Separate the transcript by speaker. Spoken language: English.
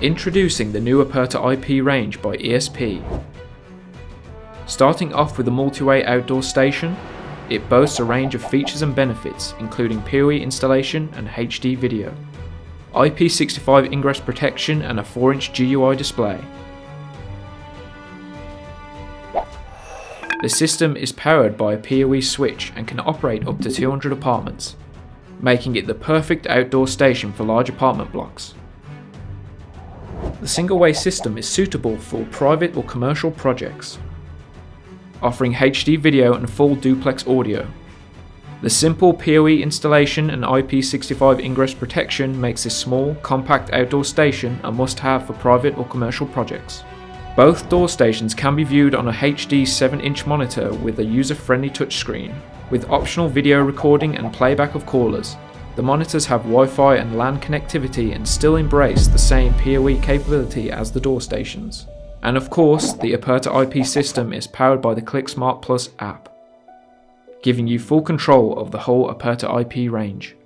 Speaker 1: Introducing the new Aperta IP range by ESP. Starting off with the multi-way outdoor station, it boasts a range of features and benefits including PoE installation and HD video, IP65 ingress protection and a 4-inch GUI display. The system is powered by a PoE switch and can operate up to 200 apartments, making it the perfect outdoor station for large apartment blocks. The single-way system is suitable for private or commercial projects, offering HD video and full duplex audio. The simple PoE installation and IP65 ingress protection makes this small, compact outdoor station a must-have for private or commercial projects. Both door stations can be viewed on a HD 7-inch monitor with a user-friendly touchscreen, with optional video recording and playback of callers. The monitors have Wi-Fi and LAN connectivity and still embrace the same PoE capability as the door stations. And of course, the Aperta IP system is powered by the ClickSmart Plus app, giving you full control of the whole Aperta IP range.